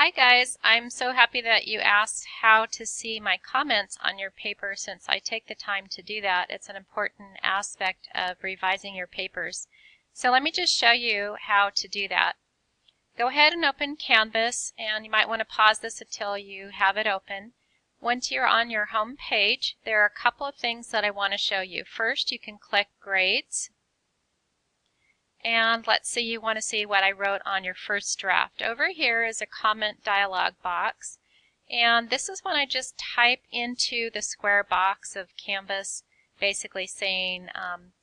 Hi guys, I'm so happy that you asked how to see my comments on your paper since I take the time to do that. It's an important aspect of revising your papers. So let me just show you how to do that. Go ahead and open Canvas, and you might want to pause this until you have it open. Once you're on your home page, there are a couple of things that I want to show you. First, you can click Grades. And let's say you want to see what I wrote on your first draft. Over here is a comment dialog box, and this is when I just type into the square box of Canvas, basically saying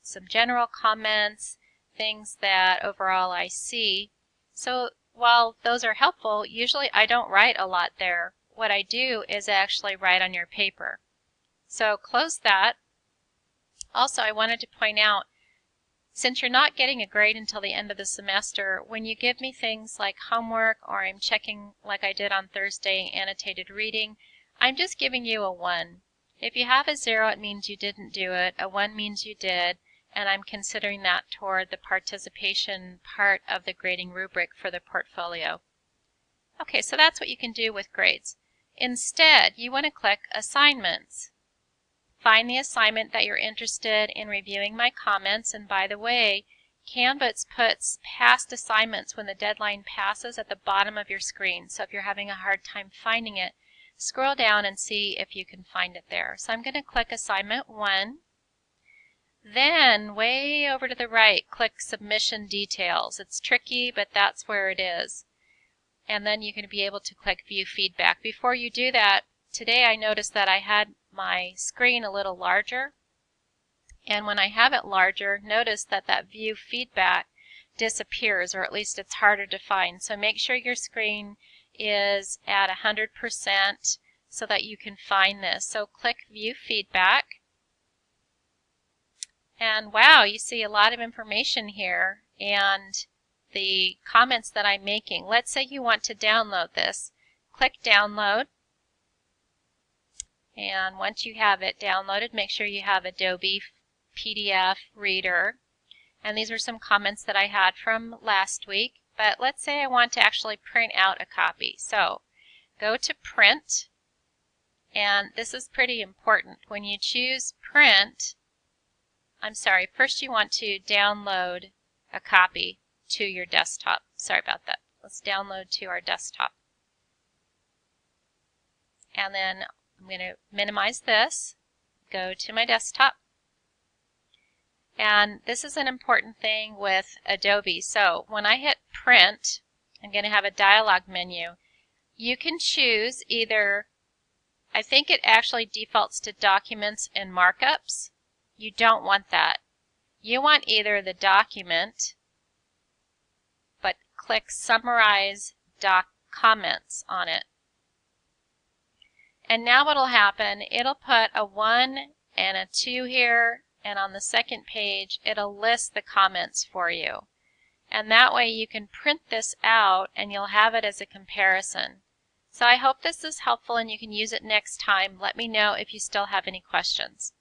some general comments, things that overall I see. So while those are helpful, usually I don't write a lot there. What I do is actually write on your paper. So close that. Also, I wanted to point out, since you're not getting a grade until the end of the semester, when you give me things like homework or I'm checking like I did on Thursday annotated reading, I'm just giving you a 1. If you have a 0, it means you didn't do it. A 1 means you did, and I'm considering that toward the participation part of the grading rubric for the portfolio. Okay, so that's what you can do with grades. Instead, you want to click Assignments. Find the assignment that you're interested in reviewing my comments, and by the way, Canvas puts past assignments when the deadline passes at the bottom of your screen. So if you're having a hard time finding it, scroll down and see if you can find it there. So I'm going to click Assignment 1. Then way over to the right, click Submission Details. It's tricky, but that's where it is. And then you're going to be able to click View Feedback. Before you do that, today I noticed that I had my screen a little larger, and when I have it larger, notice that that view feedback disappears, or at least it's harder to find. So make sure your screen is at 100% so that you can find this. So click View Feedback, and wow, you see a lot of information here and the comments that I'm making. Let's say you want to download this. Click Download. And once you have it downloaded, make sure you have Adobe PDF Reader. And these are some comments that I had from last week. But let's say I want to actually print out a copy. So go to Print. And this is pretty important. When you choose Print, first you want to download a copy to your desktop. Sorry about that. Let's download to our desktop. And then I'm going to minimize this, go to my desktop, and this is an important thing with Adobe. So when I hit Print, I'm going to have a dialog menu. You can choose either, I think it actually defaults to Documents and Markups. You don't want that. You want either the document, but click Summarize Doc Comments on it. And now what will happen, it'll put a 1 and a 2 here, and on the second page it'll list the comments for you. And that way you can print this out and you'll have it as a comparison. So I hope this is helpful and you can use it next time. Let me know if you still have any questions.